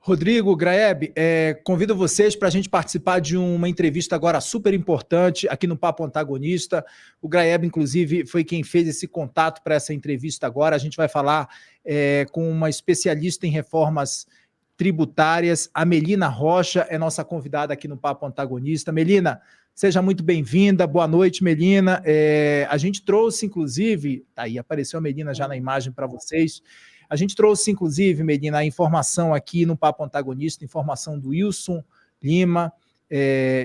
Rodrigo, Graeb, convido vocês para a gente participar de uma entrevista agora super importante aqui no Papo Antagonista. O Graeb, inclusive, foi quem fez esse contato para essa entrevista agora. A gente vai falar com uma especialista em reformas tributárias. A Melina Rocha é nossa convidada aqui no Papo Antagonista. Melina, seja muito bem-vinda. Boa noite, Melina. A gente trouxe, inclusive, tá aí, apareceu a Melina já na imagem para vocês. A gente trouxe, inclusive, Medina, a informação aqui no Papo Antagonista, informação do Wilson Lima,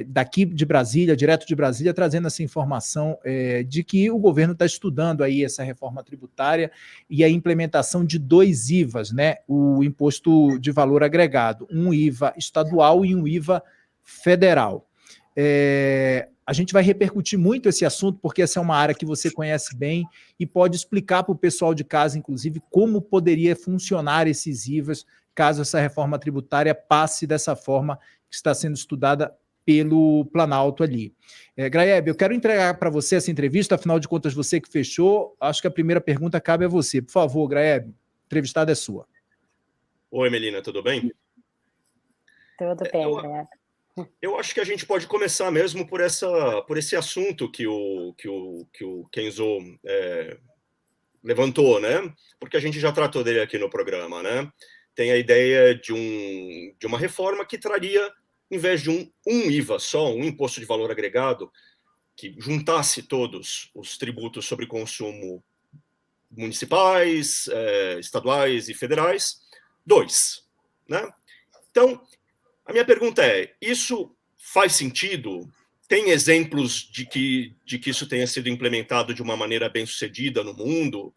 daqui de Brasília, direto de Brasília, trazendo essa informação de que o governo está estudando aí essa reforma tributária e a implementação de 2 IVAs, né? O Imposto de Valor Agregado, um IVA estadual e um IVA federal. A gente vai repercutir muito esse assunto, porque essa é uma área que você conhece bem e pode explicar para o pessoal de casa, inclusive, como poderia funcionar esses IVAs caso essa reforma tributária passe dessa forma que está sendo estudada pelo Planalto ali. Graeb, eu quero entregar para você essa entrevista, afinal de contas, você que fechou. Acho que a primeira pergunta cabe a você. Por favor, Graeb, a entrevistada é sua. Oi, Melina, tudo bem? Tudo bem, Graeb. Eu acho que a gente pode começar mesmo por esse assunto que o Kenzo levantou, né? Porque a gente já tratou dele aqui no programa, né? Tem a ideia de uma reforma que traria, em vez de um IVA só, um imposto de valor agregado, que juntasse todos os tributos sobre consumo municipais, estaduais e federais, 2, né? Então, a minha pergunta é, isso faz sentido? Tem exemplos de que isso tenha sido implementado de uma maneira bem-sucedida no mundo?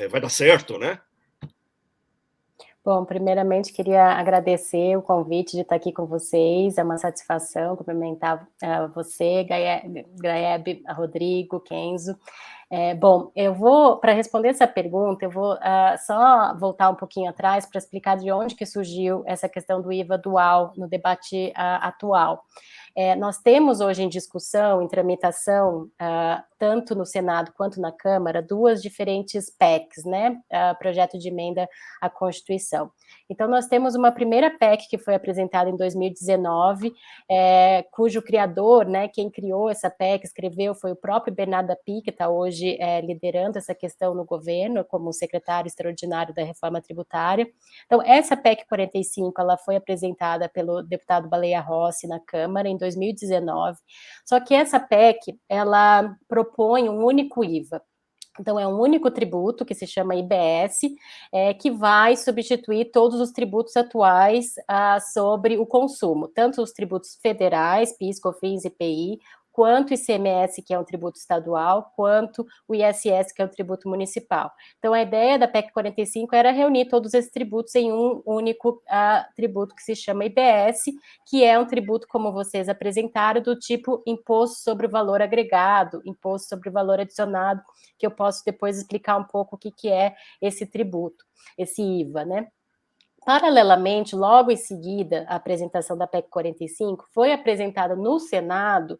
Vai dar certo, né? Bom, primeiramente queria agradecer o convite de estar aqui com vocês, é uma satisfação cumprimentar você, Graeb, Rodrigo, Kenzo. Bom, eu vou, para responder essa pergunta, eu vou só voltar um pouquinho atrás para explicar de onde que surgiu essa questão do IVA dual no debate atual. Nós temos hoje em discussão, em tramitação, tanto no Senado quanto na Câmara, 2 diferentes PECs, né? Projeto de emenda à Constituição. Então, nós temos uma primeira PEC que foi apresentada em 2019, cujo criador, né, quem criou essa PEC, escreveu, foi o próprio Bernardo Api, que está hoje liderando essa questão no governo, como secretário extraordinário da reforma tributária. Então, essa PEC 45, ela foi apresentada pelo deputado Baleia Rossi na Câmara em 2019, só que essa PEC, ela propõe um único IVA. Então, é um único tributo, que se chama IBS, que vai substituir todos os tributos atuais sobre o consumo, tanto os tributos federais, PIS, COFINS, IPI, quanto o ICMS, que é um tributo estadual, quanto o ISS, que é um tributo municipal. Então, a ideia da PEC 45 era reunir todos esses tributos em um único tributo que se chama IBS, que é um tributo, como vocês apresentaram, do tipo imposto sobre o valor agregado, imposto sobre o valor adicionado, que eu posso depois explicar um pouco o que é esse tributo, esse IVA, né? Paralelamente, logo em seguida, a apresentação da PEC 45 foi apresentada no Senado,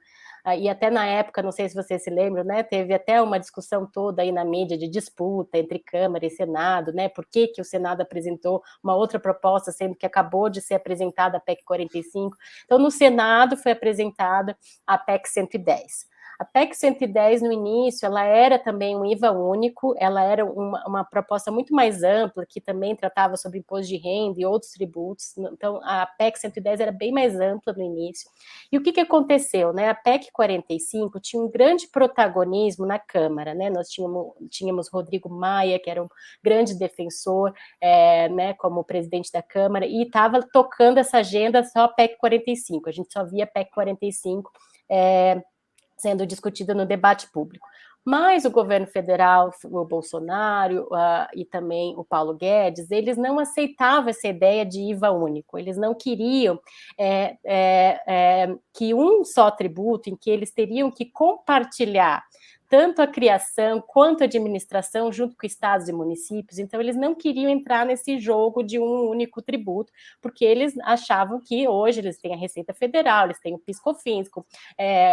e até na época, não sei se vocês se lembram, né, teve até uma discussão toda aí na mídia de disputa entre Câmara e Senado, né, por que o Senado apresentou uma outra proposta, sendo que acabou de ser apresentada a PEC 45. Então, no Senado foi apresentada a PEC 110. A PEC 110, no início, ela era também um IVA único, ela era uma proposta muito mais ampla, que também tratava sobre imposto de renda e outros tributos. Então, a PEC 110 era bem mais ampla no início. E o que aconteceu, né? A PEC 45 tinha um grande protagonismo na Câmara, né? Nós tínhamos Rodrigo Maia, que era um grande defensor, né, como presidente da Câmara, e estava tocando essa agenda só a PEC 45. A gente só via a PEC 45 sendo discutida no debate público. Mas o governo federal, o Bolsonaro e também o Paulo Guedes, eles não aceitavam essa ideia de IVA único, eles não queriam que um só tributo, em que eles teriam que compartilhar tanto a criação quanto a administração junto com estados e municípios, então eles não queriam entrar nesse jogo de um único tributo, porque eles achavam que hoje eles têm a Receita Federal, eles têm o PIS/COFINS,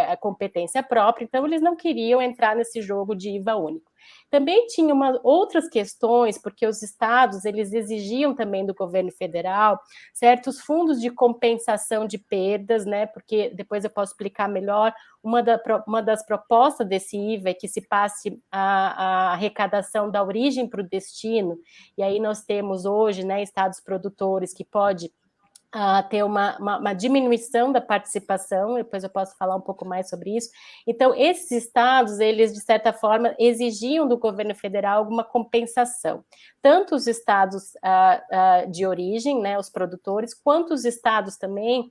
a competência própria, então eles não queriam entrar nesse jogo de IVA único. Também tinha outras questões, porque os estados, eles exigiam também do governo federal certos fundos de compensação de perdas, né, porque depois eu posso explicar melhor. Uma das propostas desse IVA é que se passe a arrecadação da origem para o destino, e aí nós temos hoje, né, estados produtores que pode ter uma diminuição da participação, depois eu posso falar um pouco mais sobre isso. Então, esses estados, eles, de certa forma, exigiam do governo federal alguma compensação, tanto os estados de origem, né, os produtores, quanto os estados também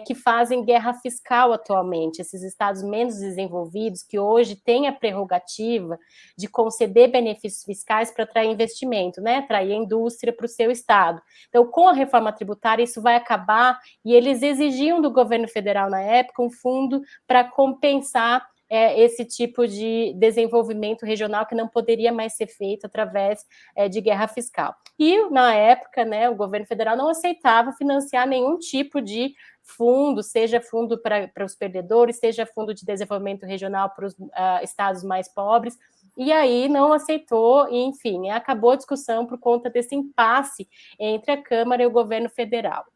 que fazem guerra fiscal atualmente, esses estados menos desenvolvidos, que hoje têm a prerrogativa de conceder benefícios fiscais para atrair investimento, né, atrair a indústria para o seu estado. Então, com a reforma tributária, isso vai acabar, e eles exigiam do governo federal na época um fundo para compensar esse tipo de desenvolvimento regional que não poderia mais ser feito através de guerra fiscal. E, na época, né, o governo federal não aceitava financiar nenhum tipo de fundo, seja fundo para os perdedores, seja fundo de desenvolvimento regional para os estados mais pobres, e aí não aceitou, e, enfim, acabou a discussão por conta desse impasse entre a Câmara e o governo federal.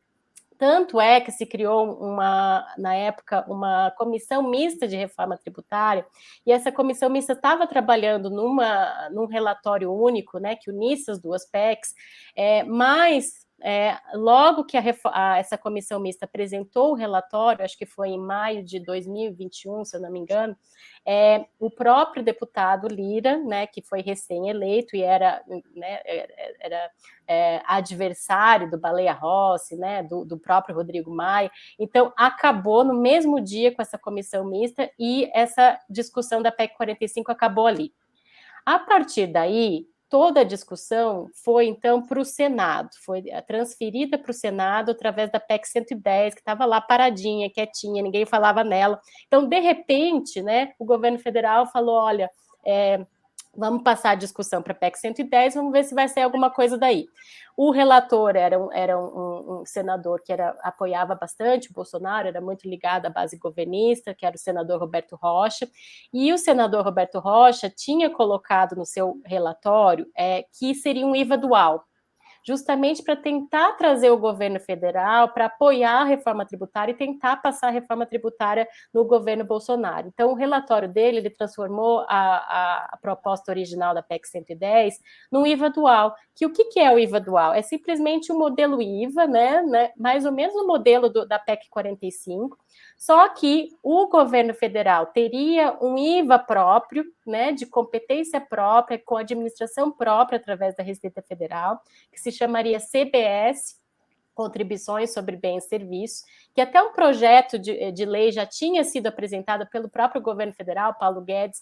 Tanto é que se criou, na época, uma comissão mista de reforma tributária, e essa comissão mista estava trabalhando num relatório único, né, que unisse as duas PECs, mas logo que essa comissão mista apresentou o relatório, acho que foi em maio de 2021, se eu não me engano, o próprio deputado Lira, né, que foi recém-eleito e era adversário do Baleia Rossi, né, do próprio Rodrigo Maia, então acabou no mesmo dia com essa comissão mista e essa discussão da PEC 45 acabou ali. A partir daí, toda a discussão foi, então, para o Senado, foi transferida para o Senado através da PEC 110, que estava lá paradinha, quietinha, ninguém falava nela. Então, de repente, né, o governo federal falou, olha, vamos passar a discussão para a PEC 110, vamos ver se vai sair alguma coisa daí. O relator era um senador que apoiava bastante o Bolsonaro, era muito ligado à base governista, que era o senador Roberto Rocha, e o senador Roberto Rocha tinha colocado no seu relatório que seria um IVA dual, justamente para tentar trazer o governo federal para apoiar a reforma tributária e tentar passar a reforma tributária no governo Bolsonaro. Então, o relatório dele, ele transformou a proposta original da PEC 110 num IVA dual. Que o que é o IVA dual? É simplesmente um modelo IVA, né, mais ou menos o modelo da PEC 45, só que o governo federal teria um IVA próprio, né, de competência própria, com administração própria através da Receita Federal, que se chamaria CBS, Contribuições sobre Bens e Serviços, que até um projeto de lei já tinha sido apresentado pelo próprio governo federal, Paulo Guedes,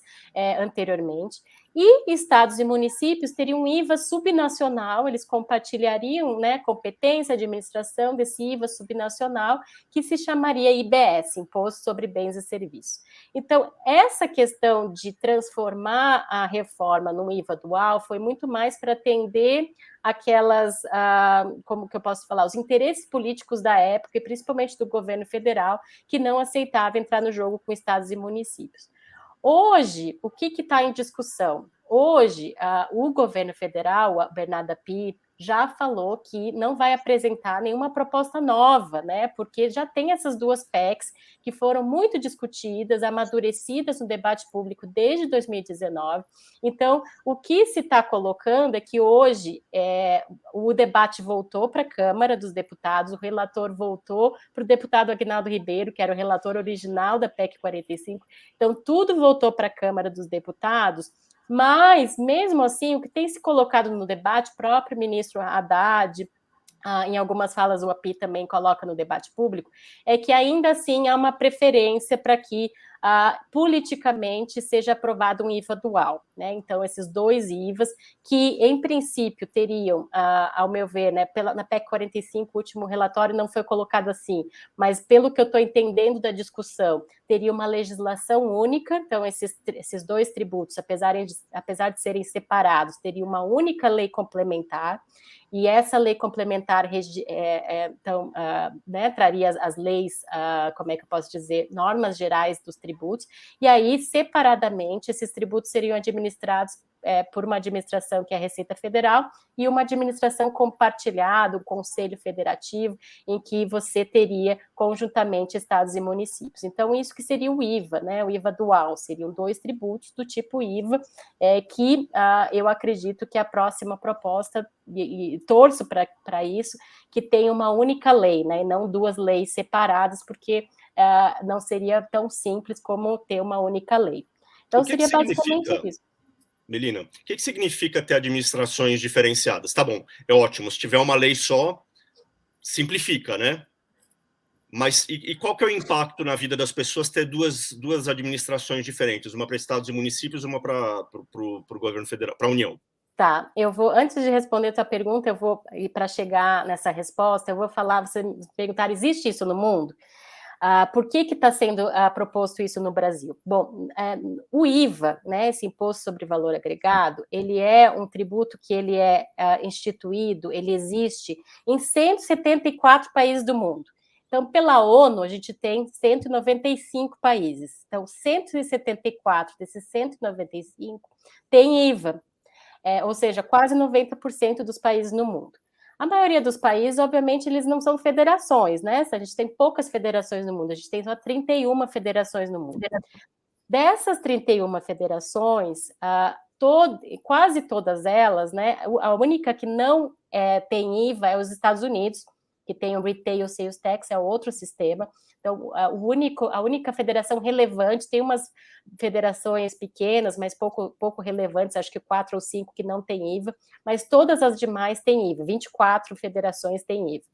anteriormente. E estados e municípios teriam um IVA subnacional, eles compartilhariam, né, competência, administração desse IVA subnacional, que se chamaria IBS, Imposto sobre Bens e Serviços. Então, essa questão de transformar a reforma num IVA dual foi muito mais para atender aquelas, como que eu posso falar, os interesses políticos da época, e principalmente do governo federal, que não aceitava entrar no jogo com estados e municípios. Hoje, o que está em discussão? Hoje, o governo federal, a Bernarda Pires, já falou que não vai apresentar nenhuma proposta nova, né? Porque já tem essas duas PECs que foram muito discutidas, amadurecidas no debate público desde 2019. Então, o que se está colocando é que hoje o debate voltou para a Câmara dos Deputados, o relator voltou para o deputado Aguinaldo Ribeiro, que era o relator original da PEC 45. Então, tudo voltou para a Câmara dos Deputados. Mas, mesmo assim, o que tem se colocado no debate, o próprio ministro Haddad, em algumas falas o API também coloca no debate público, é que ainda assim há uma preferência para que politicamente seja aprovado um IVA dual, né? Então, esses dois IVAs, que em princípio teriam, ao meu ver, né, na PEC 45, o último relatório não foi colocado assim, mas pelo que eu estou entendendo da discussão, teria uma legislação única, então esses dois tributos, apesar de serem separados, teria uma única lei complementar, e essa lei complementar então, né, traria as leis, como é que eu posso dizer, normas gerais dos tributos, e aí, separadamente, esses tributos seriam administrados por uma administração que é a Receita Federal e uma administração compartilhada, um conselho federativo, em que você teria conjuntamente estados e municípios. Então, isso que seria o IVA, né? O IVA dual, seriam 2 tributos do tipo IVA, que eu acredito que a próxima proposta, e torço para isso, que tenha uma única lei, né? E não 2 leis separadas, porque não seria tão simples como ter uma única lei. Então, seria basicamente isso. Melina, o que significa ter administrações diferenciadas? Tá bom, é ótimo, se tiver uma lei só, simplifica, né? Mas e qual que é o impacto na vida das pessoas ter duas administrações diferentes, uma para estados e municípios, uma para o governo federal, para a União? Tá, antes de responder a tua pergunta, e para chegar nessa resposta, eu vou falar, você me perguntar, existe isso no mundo? Por que está sendo proposto isso no Brasil? Bom, o IVA, né, esse Imposto sobre Valor Agregado, ele é um tributo que ele é instituído, ele existe em 174 países do mundo. Então, pela ONU, a gente tem 195 países. Então, 174 desses 195 tem IVA, ou seja, quase 90% dos países no mundo. A maioria dos países, obviamente, eles não são federações, né? A gente tem poucas federações no mundo, a gente tem só 31 federações no mundo. Dessas 31 federações, quase todas elas, né? A única que não tem IVA é os Estados Unidos, que tem o Retail Sales Tax, é outro sistema. Então, a única federação relevante, tem umas federações pequenas, mas pouco relevantes, acho que 4 ou 5 que não tem IVA, mas todas as demais têm IVA, 24 federações têm IVA.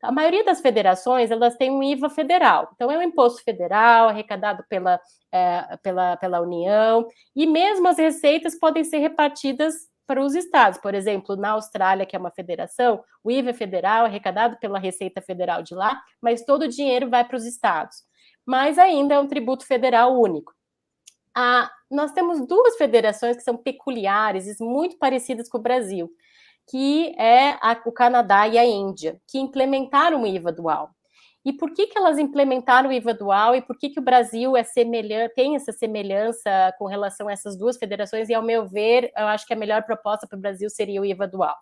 A maioria das federações, elas têm um IVA federal, então é um imposto federal arrecadado pela União, e mesmo as receitas podem ser repartidas para os estados. Por exemplo, na Austrália, que é uma federação, o IVA é federal, arrecadado pela Receita Federal de lá, mas todo o dinheiro vai para os estados. Mas ainda é um tributo federal único. Nós temos 2 federações que são peculiares e muito parecidas com o Brasil, que é o Canadá e a Índia, que implementaram o IVA dual. E por que elas implementaram o IVA dual e por que o Brasil tem essa semelhança com relação a essas 2 federações? E, ao meu ver, eu acho que a melhor proposta para o Brasil seria o IVA dual.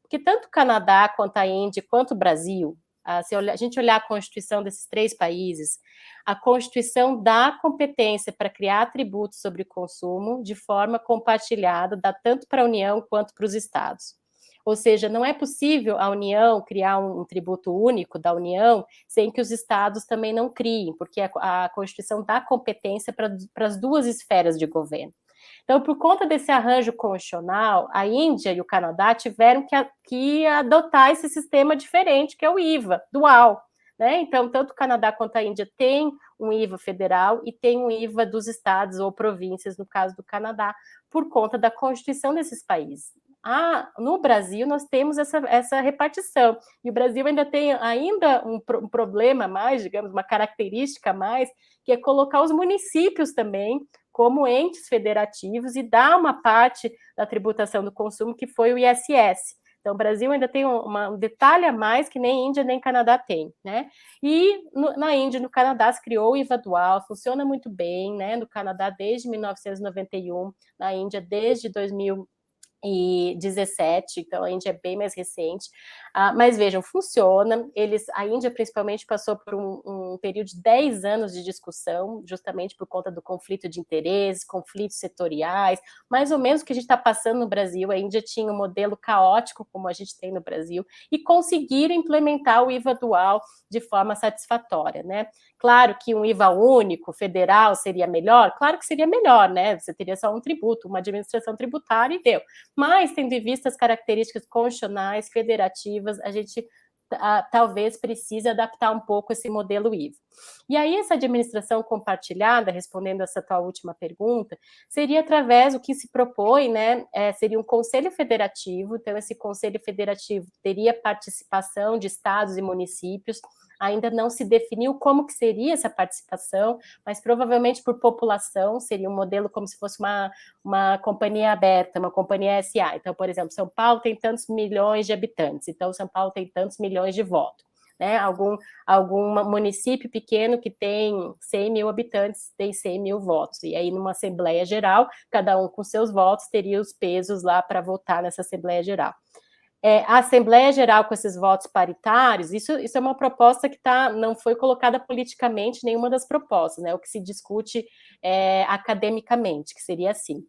Porque tanto o Canadá, quanto a Índia, quanto o Brasil, se a gente olhar a Constituição desses 3 países, a Constituição dá competência para criar tributos sobre consumo de forma compartilhada, dá tanto para a União quanto para os estados. Ou seja, não é possível a União criar um tributo único da União sem que os estados também não criem, porque a Constituição dá competência para as 2 esferas de governo. Então, por conta desse arranjo constitucional, a Índia e o Canadá tiveram que adotar esse sistema diferente, que é o IVA dual, né? Então, tanto o Canadá quanto a Índia têm um IVA federal e tem um IVA dos estados ou províncias, no caso do Canadá, por conta da Constituição desses países. No Brasil, nós temos essa repartição, e o Brasil ainda tem um problema a mais, digamos, uma característica a mais, que é colocar os municípios também como entes federativos e dar uma parte da tributação do consumo, que foi o ISS. Então, o Brasil ainda tem um detalhe a mais que nem Índia nem Canadá tem, né? E na Índia e no Canadá se criou o IVA dual, funciona muito bem, né? No Canadá desde 1991, na Índia desde 2017, então a Índia é bem mais recente, mas vejam, funciona. A Índia principalmente passou por um período de 10 anos de discussão, justamente por conta do conflito de interesses, conflitos setoriais, mais ou menos o que a gente está passando no Brasil. A Índia tinha um modelo caótico, como a gente tem no Brasil, e conseguiram implementar o IVA dual de forma satisfatória, né? Claro que um IVA único, federal, seria melhor? Claro que seria melhor, né? Você teria só um tributo, uma administração tributária e deu. Mas, tendo em vista as características constitucionais, federativas, a gente talvez precise adaptar um pouco esse modelo IVA. E aí, essa administração compartilhada, respondendo essa tua última pergunta, seria através do que se propõe, né? Seria um conselho federativo, então esse conselho federativo teria participação de estados e municípios. Ainda não se definiu como que seria essa participação, mas provavelmente por população, seria um modelo como se fosse uma companhia aberta, uma companhia SA. Então, por exemplo, São Paulo tem tantos milhões de habitantes, então São Paulo tem tantos milhões de votos. né? Algum município pequeno que tem 100 mil habitantes, tem 100 mil votos. E aí, numa Assembleia Geral, cada um com seus votos teria os pesos lá para votar nessa Assembleia Geral. A Assembleia Geral com esses votos paritários, isso é uma proposta que não foi colocada politicamente nenhuma das propostas, né? O que se discute academicamente, que seria assim.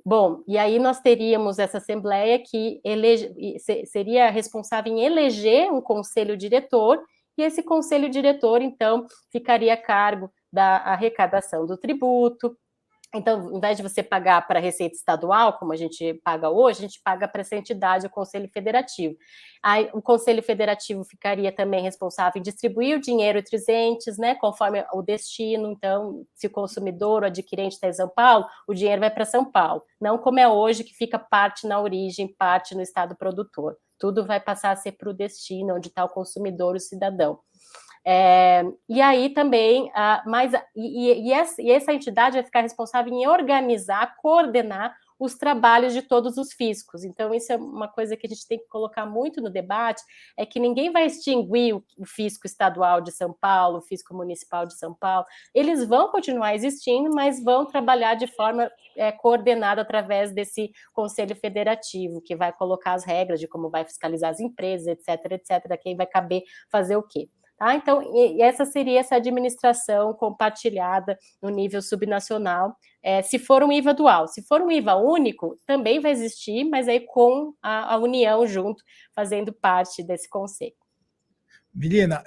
Bom, e aí nós teríamos essa Assembleia que seria responsável em eleger um conselho diretor, e esse conselho diretor, então, ficaria a cargo da arrecadação do tributo. Então, ao invés de você pagar para a Receita Estadual, como a gente paga hoje, a gente paga para essa entidade, o Conselho Federativo. Aí, o Conselho Federativo ficaria também responsável em distribuir o dinheiro entre os entes, né, conforme o destino. Então, se o consumidor, o adquirente está em São Paulo, o dinheiro vai para São Paulo. Não como é hoje, que fica parte na origem, parte no estado produtor. Tudo vai passar a ser para o destino, onde está o consumidor, o cidadão. E aí também, essa entidade vai ficar responsável em organizar, coordenar os trabalhos de todos os fiscos. Então, isso é uma coisa que a gente tem que colocar muito no debate, é que ninguém vai extinguir o fisco estadual de São Paulo, o fisco municipal de São Paulo. Eles vão continuar existindo, mas vão trabalhar de forma coordenada através desse Conselho Federativo, que vai colocar as regras de como vai fiscalizar as empresas, etc., a quem vai caber fazer o quê. Tá? Então, essa seria essa administração compartilhada no nível subnacional, se for um IVA dual. Se for um IVA único, também vai existir, mas aí com a União junto, fazendo parte desse conselho. Melina,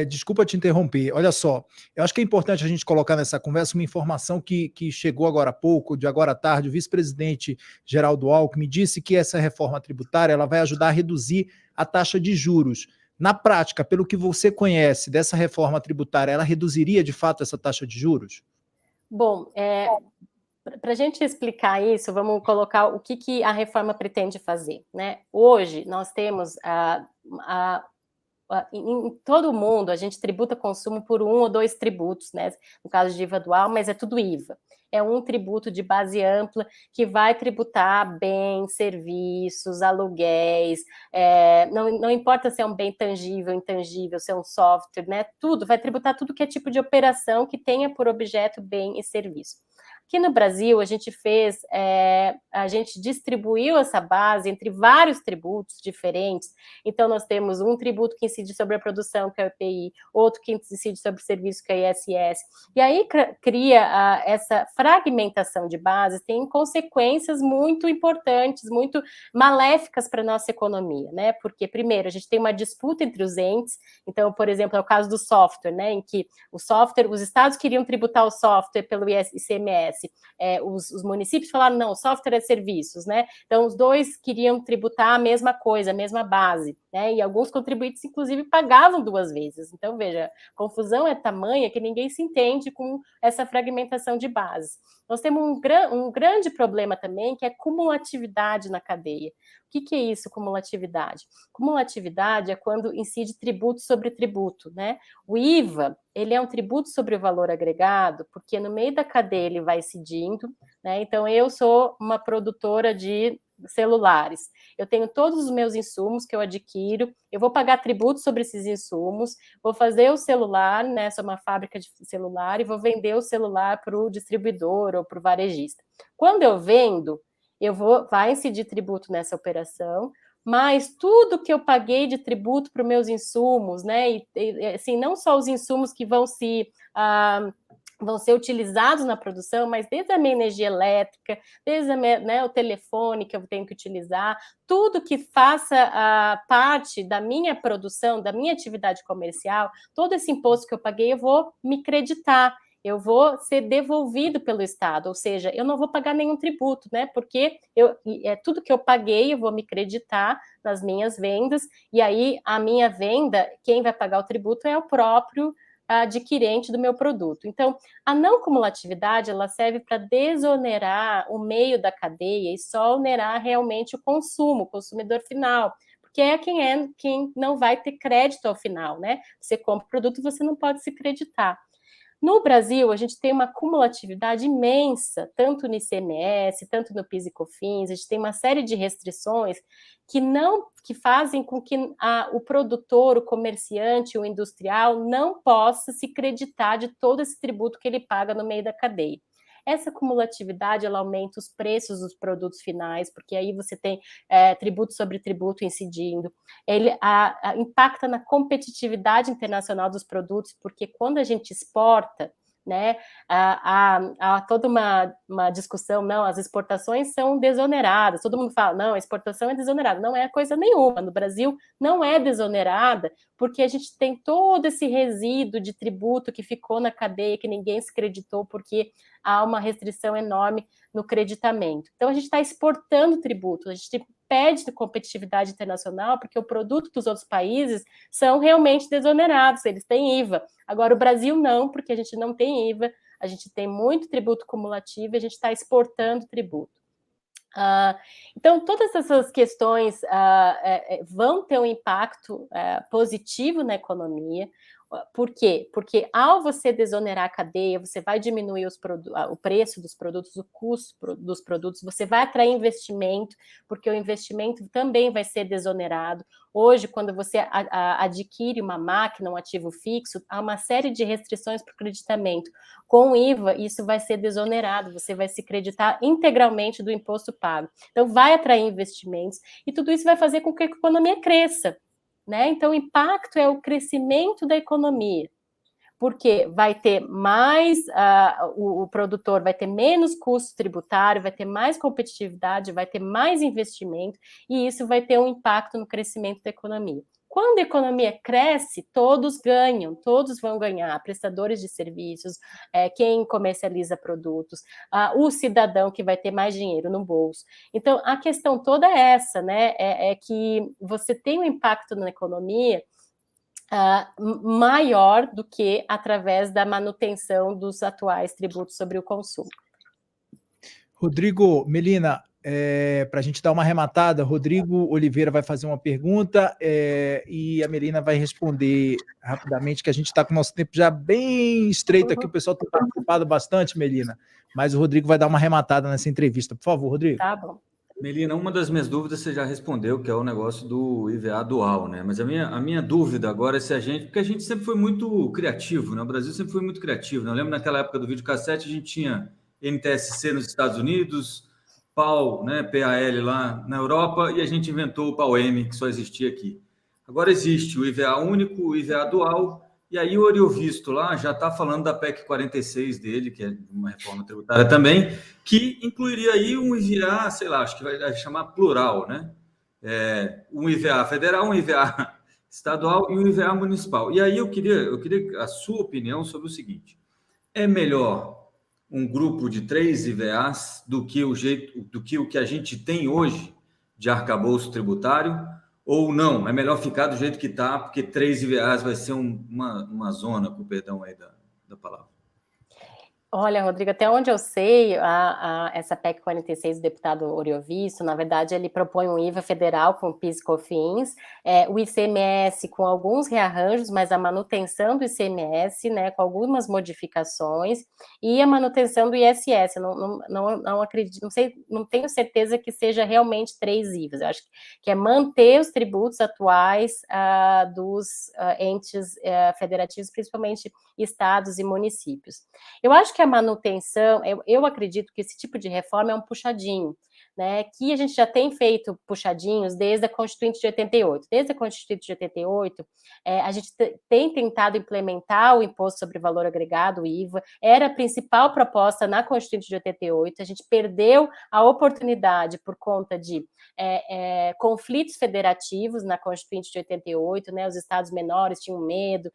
desculpa te interromper. Olha só, eu acho que é importante a gente colocar nessa conversa uma informação que chegou agora há pouco, de agora à tarde. O vice-presidente Geraldo Alckmin disse que essa reforma tributária ela vai ajudar a reduzir a taxa de juros. Na prática, pelo que você conhece dessa reforma tributária, ela reduziria de fato essa taxa de juros? Bom, para a gente explicar isso, vamos colocar o que a reforma pretende fazer, né? Hoje, nós temos em todo o mundo, a gente tributa consumo por 1 ou 2 tributos, né? No caso de IVA dual, mas é tudo IVA. É um tributo de base ampla que vai tributar bens, serviços, aluguéis, não importa se é um bem tangível, intangível, se é um software, né? Tudo, vai tributar tudo que é tipo de operação que tenha por objeto bem e serviço. Aqui no Brasil, a gente distribuiu essa base entre vários tributos diferentes. Então, nós temos um tributo que incide sobre a produção, que é o IPI, outro que incide sobre o serviço, que é o ISS. E aí cria essa fragmentação de bases, tem consequências muito importantes, muito maléficas para a nossa economia, né? Porque, primeiro, a gente tem uma disputa entre os entes. Então, por exemplo, é o caso do software, né? Em que os estados queriam tributar o software pelo ICMS. Os municípios falaram, não, o software é serviços, né? Então, os dois queriam tributar a mesma coisa, a mesma base, né? E alguns contribuintes, inclusive, pagavam 2 vezes. Então, veja, a confusão é tamanha que ninguém se entende com essa fragmentação de bases. Nós temos um grande problema também, que é cumulatividade na cadeia. O que é isso, cumulatividade? Cumulatividade é quando incide tributo sobre tributo, né? O IVA, ele é um tributo sobre o valor agregado, porque no meio da cadeia ele vai incidindo, né? Então, eu sou uma produtora de celulares, eu tenho todos os meus insumos que eu adquiro, eu vou pagar tributo sobre esses insumos, vou fazer o celular, né? Sou uma fábrica de celular e vou vender o celular para o distribuidor ou para o varejista. Quando eu vendo, vai incidir tributo nessa operação, mas tudo que eu paguei de tributo para os meus insumos, né? E assim, não só os insumos que vão ser utilizados na produção, mas desde a minha energia elétrica, desde o telefone que eu tenho que utilizar, tudo que faça parte da minha produção, da minha atividade comercial, todo esse imposto que eu paguei, eu vou me creditar. Eu vou ser devolvido pelo Estado, ou seja, eu não vou pagar nenhum tributo, né? Porque tudo que eu paguei, eu vou me creditar nas minhas vendas, e aí a minha venda, quem vai pagar o tributo é o próprio adquirente do meu produto. Então, a não cumulatividade, ela serve para desonerar o meio da cadeia e só onerar realmente o consumo, o consumidor final, porque quem não vai ter crédito ao final, né? Você compra o produto, você não pode se creditar. No Brasil, a gente tem uma cumulatividade imensa, tanto no ICMS, tanto no PIS e COFINS, a gente tem uma série de restrições que fazem com que o produtor, o comerciante, o industrial não possa se creditar de todo esse tributo que ele paga no meio da cadeia. Essa cumulatividade, ela aumenta os preços dos produtos finais, porque aí você tem tributo sobre tributo incidindo. Ele impacta na competitividade internacional dos produtos, porque quando a gente exporta, né, há toda uma discussão, não, as exportações são desoneradas, todo mundo fala, não, a exportação é desonerada, não é coisa nenhuma, no Brasil não é desonerada, porque a gente tem todo esse resíduo de tributo que ficou na cadeia, que ninguém se creditou, porque há uma restrição enorme no creditamento. Então, a gente está exportando tributo, a gente pede competitividade internacional, porque o produto dos outros países são realmente desonerados, eles têm IVA. Agora, o Brasil não, porque a gente não tem IVA, a gente tem muito tributo cumulativo e a gente está exportando tributo. Então, todas essas questões vão ter um impacto positivo na economia. Por quê? Porque ao você desonerar a cadeia, você vai diminuir o preço dos produtos, o custo dos produtos, você vai atrair investimento, porque o investimento também vai ser desonerado. Hoje, quando você adquire uma máquina, um ativo fixo, há uma série de restrições para o creditamento. Com o IVA, isso vai ser desonerado, você vai se creditar integralmente do imposto pago. Então, vai atrair investimentos e tudo isso vai fazer com que a economia cresça. Né? Então, o impacto é o crescimento da economia, porque vai ter mais, o produtor vai ter menos custo tributário, vai ter mais competitividade, vai ter mais investimento, e isso vai ter um impacto no crescimento da economia. Quando a economia cresce, todos ganham, todos vão ganhar, prestadores de serviços, quem comercializa produtos, o cidadão que vai ter mais dinheiro no bolso. Então, a questão toda é essa, né? É que você tem um impacto na economia maior do que através da manutenção dos atuais tributos sobre o consumo. Rodrigo, Melina, para a gente dar uma arrematada, Rodrigo Oliveira vai fazer uma pergunta e a Melina vai responder rapidamente, que a gente está com o nosso tempo já bem estreito aqui, o pessoal tem participado bastante, Melina, mas o Rodrigo vai dar uma arrematada nessa entrevista. Por favor, Rodrigo. Tá bom. Melina, uma das minhas dúvidas você já respondeu, que é o negócio do IVA dual, né? Mas a minha dúvida agora é se porque a gente sempre foi muito criativo, né? O Brasil sempre foi muito criativo, né? Eu lembro naquela época do videocassete, a gente tinha NTSC nos Estados Unidos, PAL, né? PAL lá na Europa, e a gente inventou o PAL-M, que só existia aqui. Agora existe o IVA único, o IVA dual, e aí o Oriovisto lá já está falando da PEC 46 dele, que é uma reforma tributária também, que incluiria aí um IVA, sei lá, acho que vai chamar plural, né? Um IVA federal, um IVA estadual e um IVA municipal. E aí eu queria a sua opinião sobre o seguinte: é melhor um grupo de 3 IVAs do que o que a gente tem hoje de arcabouço tributário? Ou não, é melhor ficar do jeito que está, porque 3 IVAs vai ser uma zona, com o perdão aí da palavra. Olha, Rodrigo, até onde eu sei, essa PEC 46 do deputado Oriovisto, na verdade, ele propõe um IVA federal com PIS e COFINS, o ICMS com alguns rearranjos, mas a manutenção do ICMS, né, com algumas modificações, e a manutenção do ISS. Não acredito, não sei, não tenho certeza que seja realmente 3 IVAs. Eu acho que é manter os tributos atuais dos entes federativos, principalmente estados e municípios. Eu acho que a manutenção, eu acredito que esse tipo de reforma é um puxadinho, né, que a gente já tem feito puxadinhos desde a Constituinte de 88. Desde a Constituinte de 88, a gente tem tentado implementar o Imposto sobre Valor Agregado, o IVA, era a principal proposta na Constituinte de 88, a gente perdeu a oportunidade por conta de conflitos federativos na Constituinte de 88, né, os estados menores tinham medo,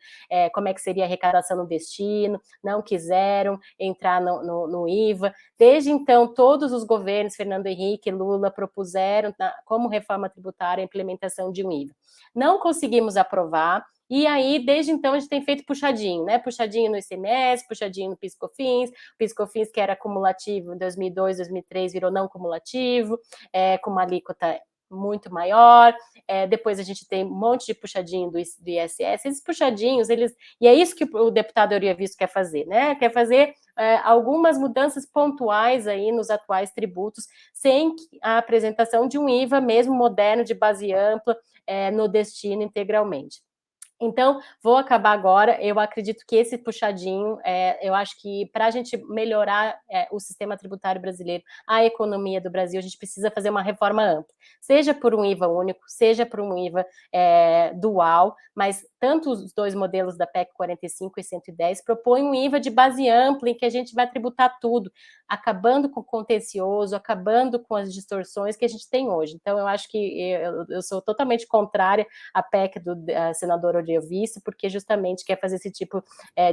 como é que seria a arrecadação no destino, não quiseram entrar no IVA. Desde então, todos os governos, Fernando Henrique, Lula, propuseram como reforma tributária a implementação de um IVA. Não conseguimos aprovar, e aí, desde então, a gente tem feito puxadinho, né? Puxadinho no ICMS, puxadinho no PIS/COFINS, que era cumulativo em 2002, 2003, virou não cumulativo, com uma alíquota muito maior, depois a gente tem um monte de puxadinho do ISS, esses puxadinhos, e é isso que o deputado Eurico Visto quer fazer, né? Quer fazer algumas mudanças pontuais aí nos atuais tributos, sem a apresentação de um IVA mesmo moderno, de base ampla, no destino integralmente. Então, vou acabar agora. Eu acredito que esse puxadinho, eu acho que para a gente melhorar o sistema tributário brasileiro, a economia do Brasil, a gente precisa fazer uma reforma ampla, seja por um IVA único, seja por um IVA dual, mas tanto os dois modelos da PEC 45 e 110 propõem um IVA de base ampla, em que a gente vai tributar tudo, acabando com o contencioso, acabando com as distorções que a gente tem hoje. Então, eu acho que eu sou totalmente contrária à PEC do senador Eurico Visto, porque justamente quer fazer esse tipo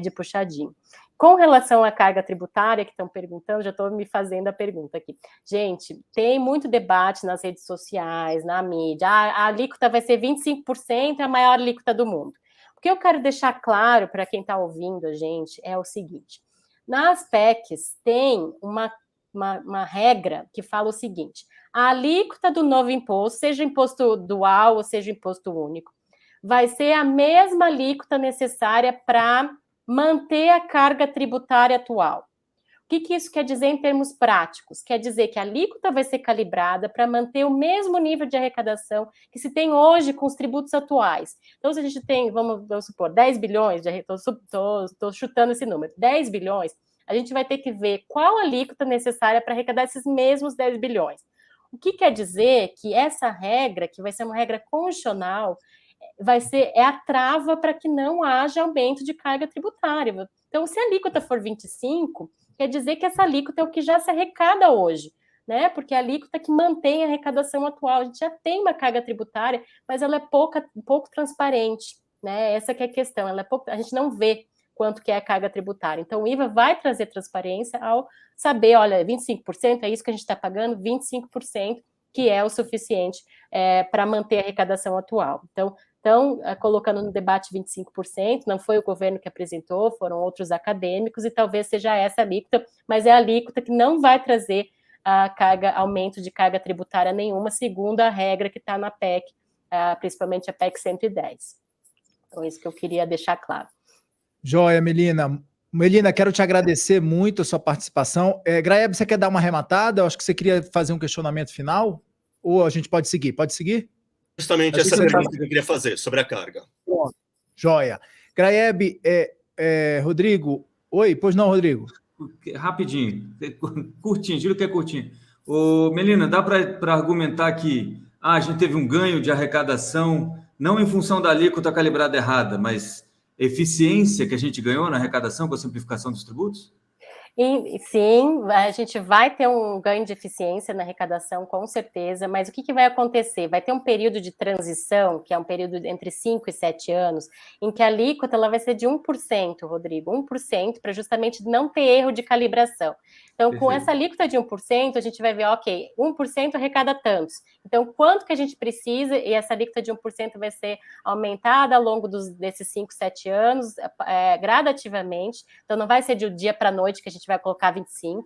de puxadinho. Com relação à carga tributária, que estão perguntando, já estou me fazendo a pergunta aqui. Gente, tem muito debate nas redes sociais, na mídia, a alíquota vai ser 25%, é a maior alíquota do mundo. O que eu quero deixar claro para quem está ouvindo a gente é o seguinte: nas PECs tem uma regra que fala o seguinte: a alíquota do novo imposto, seja imposto dual ou seja imposto único, vai ser a mesma alíquota necessária para manter a carga tributária atual. O que isso quer dizer em termos práticos? Quer dizer que a alíquota vai ser calibrada para manter o mesmo nível de arrecadação que se tem hoje com os tributos atuais. Então, se a gente tem, vamos supor, 10 bilhões, estou chutando esse número, 10 bilhões, a gente vai ter que ver qual a alíquota necessária para arrecadar esses mesmos 10 bilhões. O que quer dizer que essa regra, que vai ser uma regra constitucional, é a trava para que não haja aumento de carga tributária. Então, se a alíquota for 25%, quer dizer que essa alíquota é o que já se arrecada hoje, né? Porque a alíquota que mantém a arrecadação atual. A gente já tem uma carga tributária, mas ela é pouco transparente, né? Essa que é a questão. A gente não vê quanto que é a carga tributária. Então, o IVA vai trazer transparência ao saber, olha, 25%, é isso que a gente está pagando, 25%, que é o suficiente para manter a arrecadação atual. Então, colocando no debate 25%, não foi o governo que apresentou, foram outros acadêmicos, e talvez seja essa alíquota, mas é a alíquota que não vai trazer aumento de carga tributária nenhuma, segundo a regra que está na PEC, principalmente a PEC 110. Então, isso que eu queria deixar claro. Joia, Melina. Melina, quero te agradecer muito a sua participação. Graeb, você quer dar uma arrematada? Eu acho que você queria fazer um questionamento final, ou a gente pode seguir? Pode seguir? Justamente essa pergunta que eu queria fazer, sobre a carga. Pronto. Joia. Graeb, Rodrigo. Oi, pois não, Rodrigo? Rapidinho, curtinho, digo que é curtinho. Melina, dá para argumentar que a gente teve um ganho de arrecadação, não em função da alíquota calibrada errada, mas eficiência que a gente ganhou na arrecadação com a simplificação dos tributos? Sim, a gente vai ter um ganho de eficiência na arrecadação, com certeza, mas o que vai acontecer? Vai ter um período de transição, que é um período entre 5 e 7 anos, em que a alíquota ela vai ser de 1%, Rodrigo, 1%, para justamente não ter erro de calibração. Então, com essa alíquota de 1%, a gente vai ver, ok, 1% arrecada tantos. Então, quanto que a gente precisa, e essa alíquota de 1% vai ser aumentada ao longo desses 5, 7 anos, gradativamente. Então, não vai ser de um dia para a noite que a gente vai colocar 25%.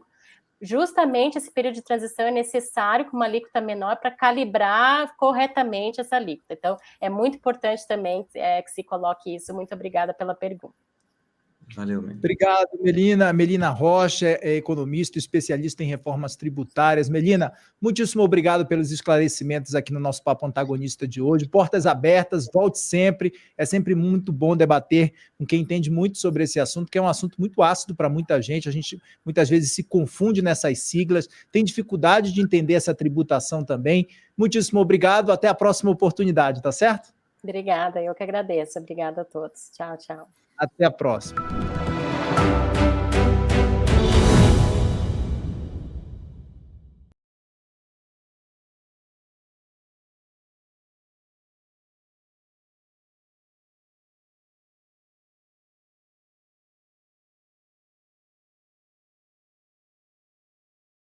Justamente esse período de transição é necessário com uma alíquota menor para calibrar corretamente essa alíquota. Então, é muito importante também que se coloque isso. Muito obrigada pela pergunta. Valeu, Melina. Obrigado, Melina. Melina Rocha é economista, especialista em reformas tributárias. Melina, muitíssimo obrigado pelos esclarecimentos aqui no nosso Papo Antagonista de hoje. Portas abertas, volte sempre. É sempre muito bom debater com quem entende muito sobre esse assunto, que é um assunto muito ácido para muita gente. A gente muitas vezes se confunde nessas siglas, tem dificuldade de entender essa tributação também. Muitíssimo obrigado. Até a próxima oportunidade, tá certo? Obrigada, eu que agradeço. Obrigada a todos. Tchau, tchau. Até a próxima.